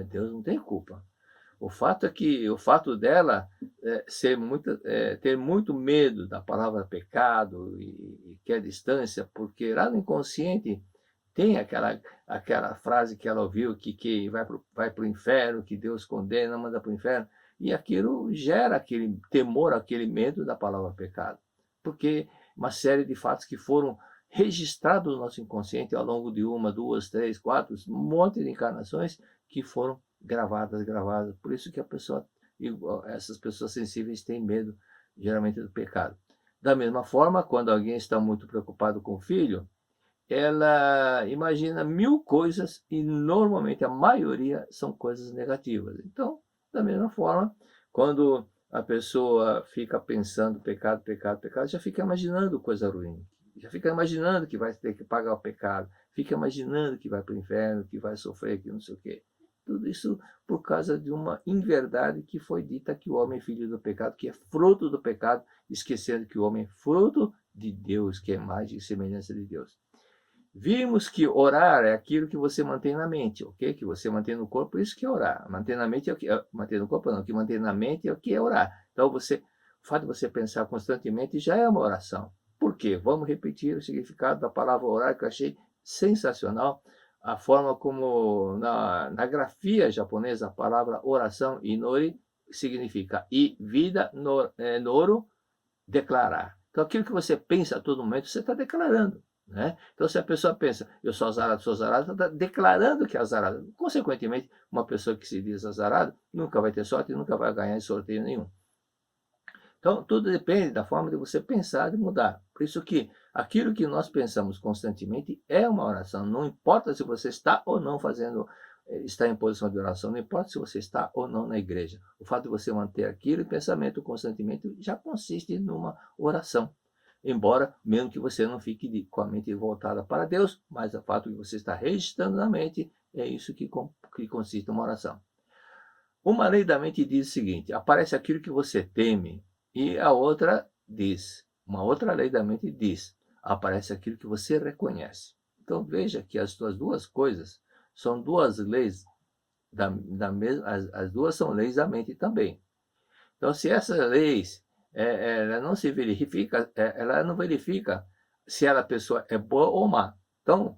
Deus não tem culpa. O fato dela ter muito medo da palavra pecado e quer distância, porque lá no inconsciente tem aquela frase que ela ouviu, que vai para o inferno, que Deus condena, manda para o inferno, e aquilo gera aquele temor, aquele medo da palavra pecado, porque uma série de fatos que foram registrados no nosso inconsciente ao longo de 1, 2, 3, 4, um monte de encarnações que foram gravadas, por isso que essas pessoas sensíveis têm medo, geralmente, do pecado. Da mesma forma, quando alguém está muito preocupado com o filho, ela imagina 1000 coisas e normalmente a maioria são coisas negativas. Então, da mesma forma, quando a pessoa fica pensando pecado, já fica imaginando coisa ruim, já fica imaginando que vai ter que pagar o pecado, fica imaginando que vai para o inferno, que vai sofrer, que não sei o quê. Tudo isso por causa de uma inverdade que foi dita, que o homem é filho do pecado, que é fruto do pecado, esquecendo que o homem é fruto de Deus, que é imagem e semelhança de Deus. Vimos que orar é aquilo que você mantém na mente, ok? Que você mantém no corpo, isso que é orar. Manter na mente é o que manter no corpo não, o que mantém na mente é o que é orar. Então o fato de você pensar constantemente já é uma oração. Por quê? Vamos repetir o significado da palavra orar, que eu achei sensacional. a forma como na grafia japonesa a palavra oração, inori, significa e vida, noro, declarar. Então aquilo que você pensa a todo momento, você está declarando. Né? Então se a pessoa pensa, eu sou azarado, está declarando que é azarado. Consequentemente, uma pessoa que se diz azarado nunca vai ter sorte e nunca vai ganhar em sorteio nenhum. Então, tudo depende da forma de você pensar e mudar. Por isso que aquilo que nós pensamos constantemente é uma oração. Não importa se você está ou não fazendo, está em posição de oração, não importa se você está ou não na igreja. O fato de você manter aquilo em pensamento constantemente já consiste numa oração. Embora, mesmo que você não fique com a mente voltada para Deus, mas o fato de você estar registrando na mente, é isso que consiste uma oração. Uma lei da mente diz o seguinte: aparece aquilo que você teme, e a outra diz, uma outra lei da mente diz, aparece aquilo que você reconhece. Então veja que as duas coisas são duas leis da mesma, as duas são leis da mente também. Então se essas leis ela não se verifica, ela não verifica se a pessoa é boa ou má. Então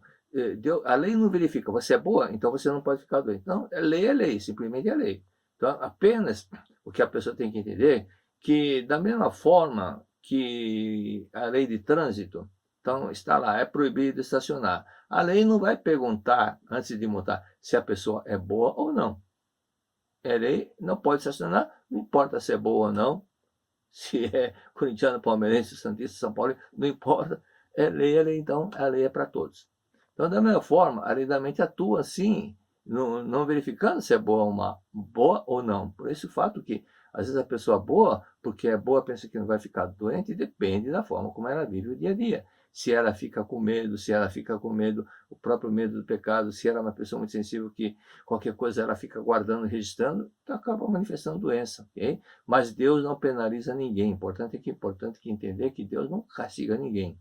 a lei não verifica, você é boa, então você não pode ficar doente. Então é lei, simplesmente é lei. Então apenas o que a pessoa tem que entender que da mesma forma que a lei de trânsito, então está lá, é proibido estacionar. A lei não vai perguntar, antes de multar, se a pessoa é boa ou não. É lei, não pode estacionar, não importa se é boa ou não, se é corintiano, palmeirense, santista, São Paulo, não importa, é lei, então a lei é para todos. Então, da mesma forma, a lei da mente atua assim, não verificando se é boa ou não. Por esse fato que às vezes a pessoa boa, porque é boa, pensa que não vai ficar doente, depende da forma como ela vive o dia a dia. Se ela fica com medo, o próprio medo do pecado, se ela é uma pessoa muito sensível que qualquer coisa ela fica guardando, registrando, então acaba manifestando doença, ok? Mas Deus não penaliza ninguém. Importante que entender que Deus não castiga ninguém.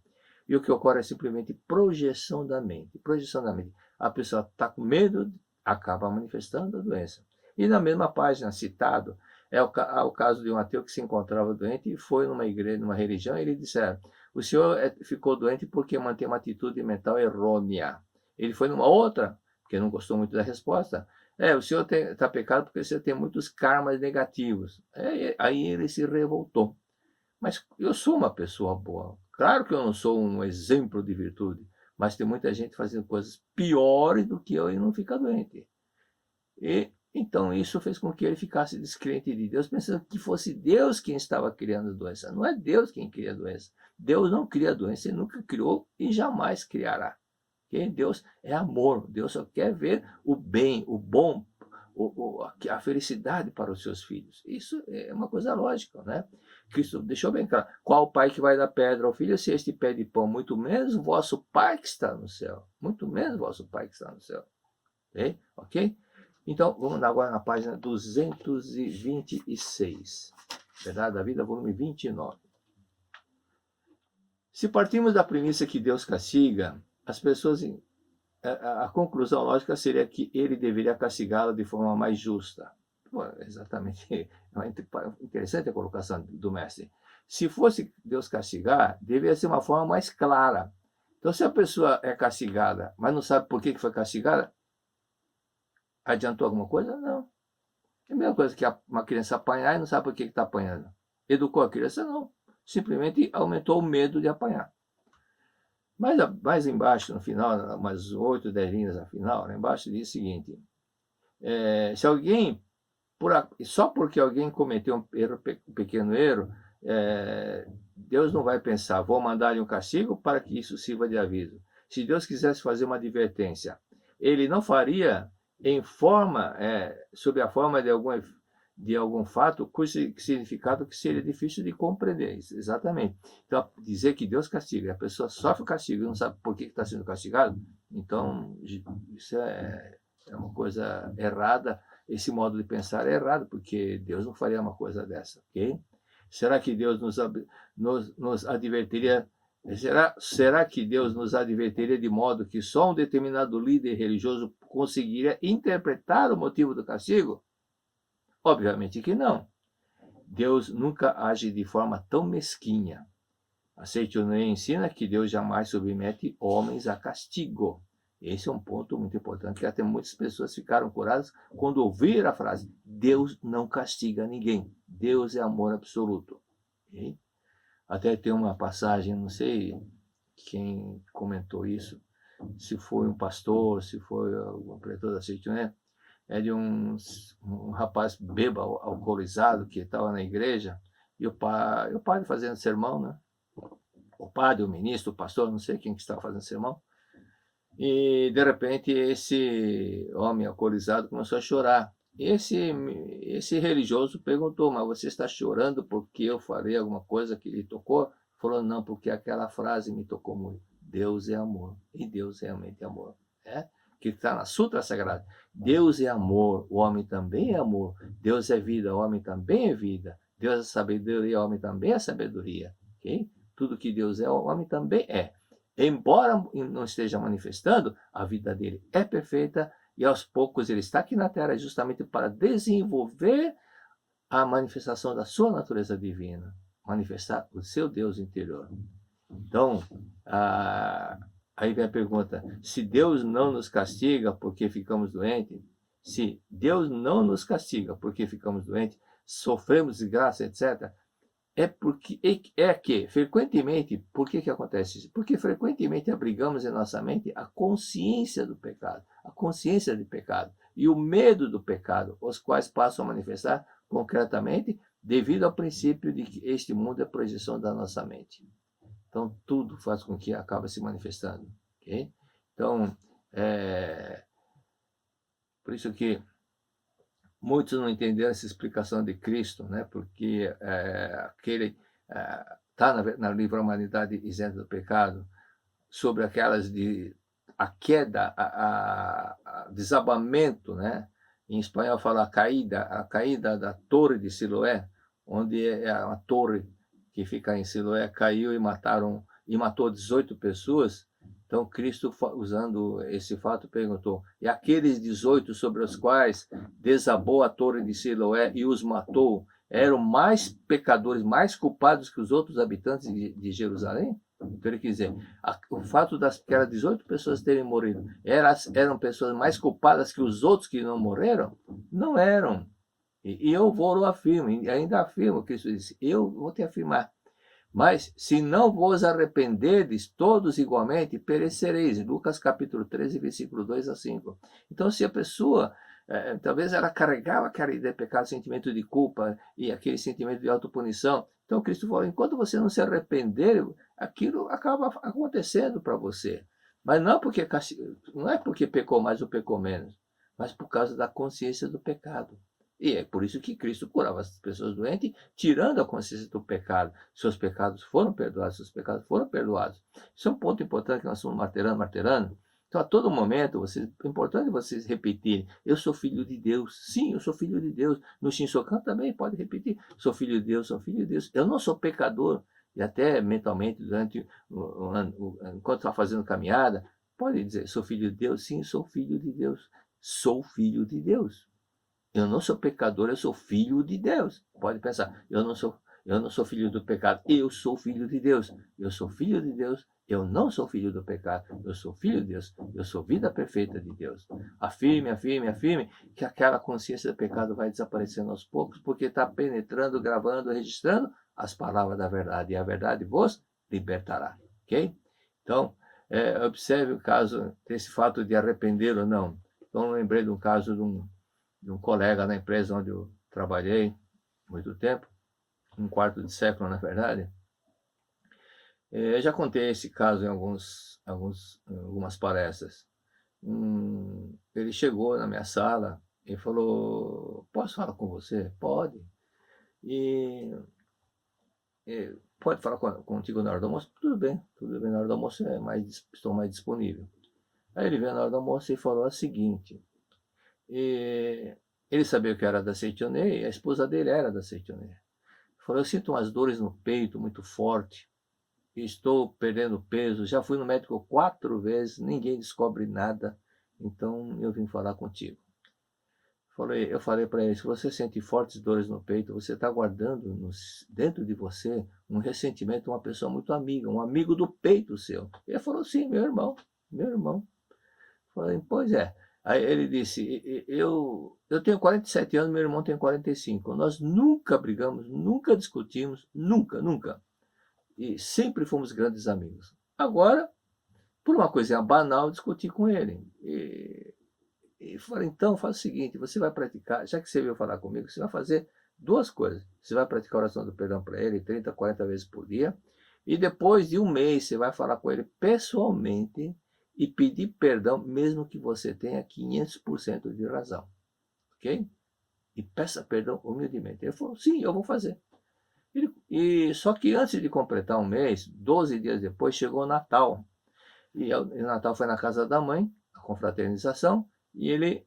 E o que ocorre é simplesmente projeção da mente. Projeção da mente. A pessoa está com medo, acaba manifestando a doença. E na mesma página, citado, é o caso de um ateu que se encontrava doente e foi numa igreja, numa religião, e ele disseram: o senhor ficou doente porque mantém uma atitude mental errônea. Ele foi numa outra, porque não gostou muito da resposta. O senhor está pecado porque o senhor tem muitos karmas negativos. Aí ele se revoltou. Mas eu sou uma pessoa boa. Claro que eu não sou um exemplo de virtude, mas tem muita gente fazendo coisas piores do que eu e não fica doente. E então isso fez com que ele ficasse descrente de Deus, pensando que fosse Deus quem estava criando a doença. Não é Deus quem cria a doença. Deus não cria a doença, ele nunca criou e jamais criará. Okay? Deus é amor, Deus só quer ver o bem, o bom, a felicidade para os seus filhos. Isso é uma coisa lógica, né? Cristo deixou bem claro: qual o pai que vai dar pedra ao filho se este pede pão? Muito menos o vosso pai que está no céu. Muito menos o vosso pai que está no céu. Ok? Então, vamos agora na página 226. Verdade da Vida, volume 29. Se partimos da premissa que Deus castiga, as pessoas, a conclusão lógica seria que ele deveria castigá-la de forma mais justa. Bom, exatamente. É interessante a colocação do mestre. Se fosse Deus castigar, deveria ser uma forma mais clara. Então, se a pessoa é castigada, mas não sabe por que foi castigada, adiantou alguma coisa? Não. É a mesma coisa que uma criança apanhar e não sabe por que está apanhando. Educou a criança? Não. Simplesmente aumentou o medo de apanhar. Mas mais embaixo, no final, umas 8, 10 linhas no final, lá embaixo diz o seguinte: se alguém, só porque alguém cometeu um pequeno erro, Deus não vai pensar, vou mandar-lhe um castigo para que isso sirva de aviso. Se Deus quisesse fazer uma advertência, ele não faria sob a forma de algum fato, cujo significado que seria difícil de compreender. Exatamente. Então, dizer que Deus castiga, a pessoa sofre o castigo e não sabe por que está sendo castigado, então isso é uma coisa errada. Esse modo de pensar é errado, porque Deus não faria uma coisa dessa, ok? Será que Deus nos advertiria? Será que Deus nos advertiria de modo que só um determinado líder religioso conseguiria interpretar o motivo do castigo? Obviamente que não. Deus nunca age de forma tão mesquinha. A Seitonei ensina que Deus jamais submete homens a castigo. Esse é um ponto muito importante, que até muitas pessoas ficaram curadas quando ouviram a frase: Deus não castiga ninguém, Deus é amor absoluto. Okay? Até tem uma passagem, não sei quem comentou isso, se foi um pastor, se foi algum pregador da seita, né? É de um rapaz bêbado, alcoolizado, que estava na igreja, e o padre fazendo sermão, né? O padre, o ministro, o pastor, não sei quem que estava fazendo sermão, e de repente esse homem alcoolizado começou a chorar. Esse religioso perguntou: mas você está chorando porque eu falei alguma coisa que lhe tocou? Falou: não, porque aquela frase me tocou muito. Deus é amor, e Deus realmente é amor. É? Que está na Sutra Sagrada. Deus é amor, o homem também é amor. Deus é vida, o homem também é vida. Deus é sabedoria, o homem também é sabedoria. Okay? Tudo que Deus é, o homem também é. Embora não esteja manifestando, a vida dele é perfeita e aos poucos ele está aqui na Terra justamente para desenvolver a manifestação da sua natureza divina, manifestar o seu Deus interior. Então, aí vem a pergunta: se Deus não nos castiga porque ficamos doentes, se Deus não nos castiga porque ficamos doentes, sofremos desgraça, etc., é que frequentemente, por que acontece isso? Porque frequentemente abrigamos em nossa mente a consciência do pecado, a consciência de pecado e o medo do pecado, os quais passam a manifestar concretamente devido ao princípio de que este mundo é projeção da nossa mente. Então tudo faz com que acabe se manifestando, ok? Então, por isso que muitos não entenderam essa explicação de Cristo, né? Porque aquele está na livro Humanidade Isenta do Pecado, sobre aquelas de a queda, desabamento, né? Em espanhol fala a caída da Torre de Siloé, onde é uma torre que fica em Siloé, caiu e matou 18 pessoas. Então, Cristo, usando esse fato, perguntou: e aqueles 18 sobre os quais desabou a torre de Siloé e os matou, eram mais pecadores, mais culpados que os outros habitantes de Jerusalém? Então, ele quer dizer, o fato daquelas 18 pessoas terem morrido, eram pessoas mais culpadas que os outros que não morreram? Não eram. E eu vou afirmo, e ainda afirmo, Cristo disse: eu vou te afirmar. Mas, se não vos arrependerdes, todos igualmente perecereis. Lucas capítulo 13, versículo 2 a 5. Então, se a pessoa, talvez ela carregava aquela ideia de pecado, sentimento de culpa e aquele sentimento de autopunição, então Cristo falou: enquanto você não se arrepender, aquilo acaba acontecendo para você. Mas não é porque pecou mais ou pecou menos, mas por causa da consciência do pecado. E é por isso que Cristo curava as pessoas doentes, tirando a consciência do pecado. Seus pecados foram perdoados, seus pecados foram perdoados. Isso é um ponto importante que nós estamos martelando. Então, a todo momento, é importante vocês repetirem: eu sou filho de Deus. Sim, eu sou filho de Deus. No Shinsokan também pode repetir: sou filho de Deus, sou filho de Deus. Eu não sou pecador. E até mentalmente, enquanto está fazendo caminhada, pode dizer: sou filho de Deus. Sim, sou filho de Deus. Sou filho de Deus. Eu não sou pecador, eu sou filho de Deus. Pode pensar: eu não sou filho do pecado, eu sou filho de Deus. Eu sou filho de Deus, eu não sou filho do pecado, eu sou filho de Deus. Eu sou vida perfeita de Deus. Afirme que aquela consciência do pecado vai desaparecendo aos poucos, porque está penetrando, gravando, registrando as palavras da verdade, e a verdade vos libertará. Ok? Então, observe o caso desse fato de arrepender ou não. Então, eu lembrei de um caso de um colega na empresa onde eu trabalhei muito tempo, um quarto de século, na verdade. Eu já contei esse caso em algumas palestras. Ele chegou na minha sala e falou: posso falar com você? Pode. E pode falar contigo na hora do almoço? Tudo bem, na hora do almoço estou mais disponível. Aí ele veio na hora do almoço e falou o seguinte: ele sabia que eu era da Seitonei, a esposa dele era da Seitonei. Falou: eu sinto umas dores no peito muito forte, estou perdendo peso, já fui no médico 4 vezes, ninguém descobre nada, então eu vim falar contigo. Eu falei para ele: se você sente fortes dores no peito, você está guardando dentro de você um ressentimento, uma pessoa muito amiga, um amigo do peito seu. Ele falou: sim, meu irmão. Falei: "Pois é". Aí ele disse: eu tenho 47 anos, meu irmão tem 45. Nós nunca brigamos, nunca discutimos, nunca, nunca. E sempre fomos grandes amigos. Agora, por uma coisinha banal, eu discuti com ele. E falei: "Então, faz o seguinte, você vai praticar, já que você veio falar comigo, você vai fazer 2 coisas. Você vai praticar a oração do perdão para ele 30, 40 vezes por dia, e depois de um mês você vai falar com ele pessoalmente e pedir perdão, mesmo que você tenha 500% de razão, ok? E peça perdão humildemente". Ele falou: "Sim, eu vou fazer". Só que antes de completar um mês, 12 dias depois, chegou o Natal. E o Natal foi na casa da mãe, a confraternização, e ele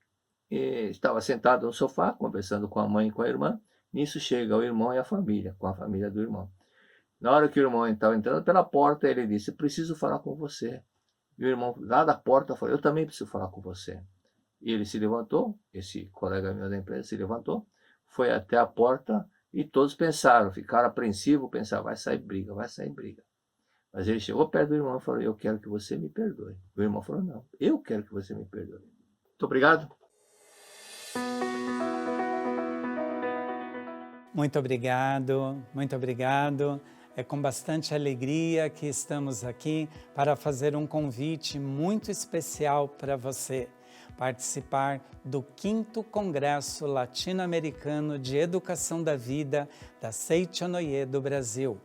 estava sentado no sofá, conversando com a mãe e com a irmã. Nisso chega o irmão e a família, com a família do irmão. Na hora que o irmão estava entrando pela porta, ele disse: "Preciso falar com você". E o irmão, lá da porta, falou: "Eu também preciso falar com você". E ele se levantou, esse colega meu da empresa se levantou, foi até a porta e todos pensaram, ficaram apreensivos, pensaram: vai sair briga, vai sair briga. Mas ele chegou perto do irmão e falou: "Eu quero que você me perdoe". O irmão falou: "Não, eu quero que você me perdoe". Muito obrigado. Muito obrigado, muito obrigado. É com bastante alegria que estamos aqui para fazer um convite muito especial para você participar do 5º Congresso Latino-Americano de Educação da Vida da Seichonoye do Brasil.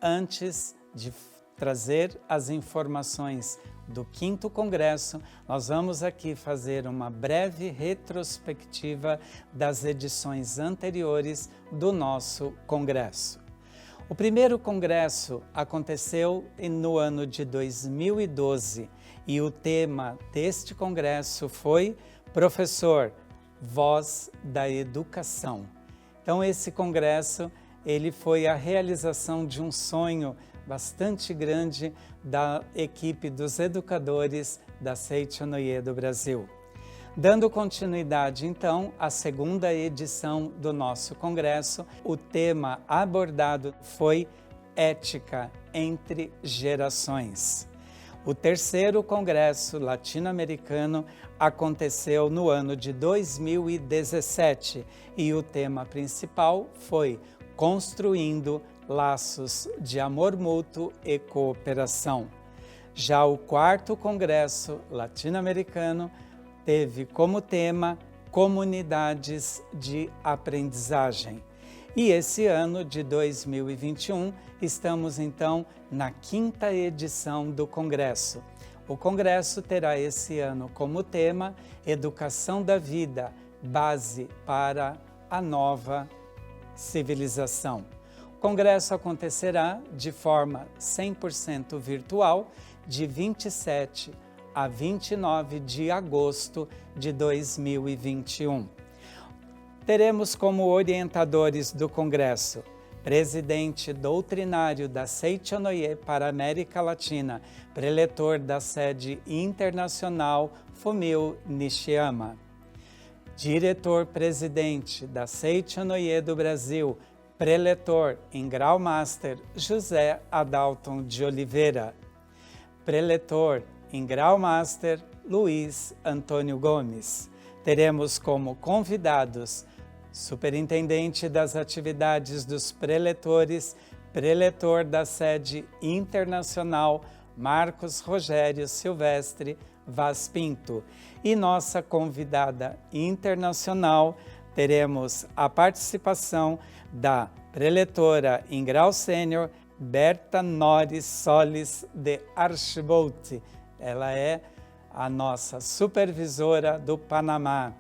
Antes de trazer as informações do 5º Congresso, nós vamos aqui fazer uma breve retrospectiva das edições anteriores do nosso Congresso. O primeiro Congresso aconteceu no ano de 2012 e o tema deste Congresso foi Professor, Voz da Educação. Então esse Congresso ele foi a realização de um sonho bastante grande da equipe dos educadores da Seichonoye do Brasil. Dando continuidade, então, à segunda edição do nosso congresso, o tema abordado foi Ética entre Gerações. O terceiro congresso latino-americano aconteceu no ano de 2017 e o tema principal foi Construindo Laços de Amor Mútuo e Cooperação. Já o quarto Congresso Latino-Americano teve como tema Comunidades de Aprendizagem. E esse ano de 2021, estamos então na 5ª edição do Congresso. O Congresso terá esse ano como tema Educação da Vida, Base para a Nova Civilização. O Congresso acontecerá de forma 100% virtual, de 27 a 29 de agosto de 2021. Teremos como orientadores do Congresso, presidente doutrinário da Seichonoye para a América Latina, preletor da sede internacional Fumio Nishiyama, diretor-presidente da Seichonoye do Brasil, preletor em grau master José Adalton de Oliveira, preletor em grau master Luiz Antônio Gomes. Teremos como convidados superintendente das atividades dos preletores, preletor da sede internacional Marcos Rogério Silvestre Vaz Pinto. E nossa convidada internacional, teremos a participação da preletora em grau sênior Berta Nori Solis de Archbold. Ela é a nossa supervisora do Panamá.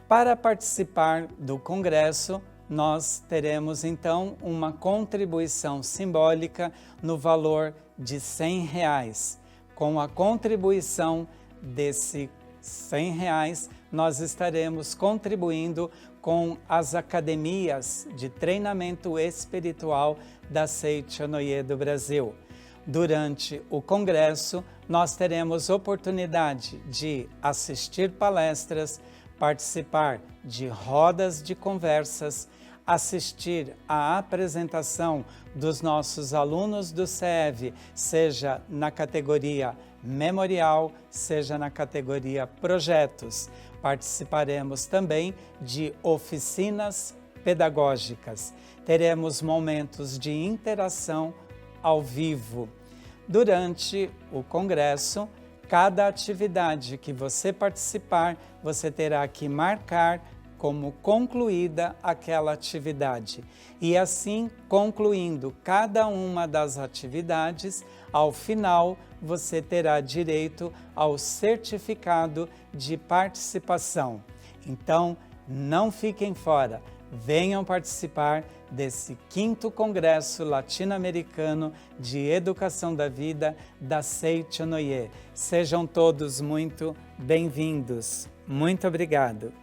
Para participar do congresso, nós teremos então uma contribuição simbólica no valor de R$100. Com a contribuição desse R$100, nós estaremos contribuindo com as academias de treinamento espiritual da Seichonoye do Brasil. Durante o congresso, nós teremos oportunidade de assistir palestras, participar de rodas de conversas, assistir à apresentação dos nossos alunos do CEV, seja na categoria memorial, seja na categoria projetos. Participaremos também de oficinas pedagógicas. Teremos momentos de interação ao vivo. Durante o congresso, cada atividade que você participar, você terá que marcar como concluída aquela atividade. E assim, concluindo cada uma das atividades, ao final você terá direito ao certificado de participação. Então, não fiquem fora, venham participar desse 5º Congresso Latino-Americano de Educação da Vida da Seicho Noye. Sejam todos muito bem-vindos. Muito obrigado.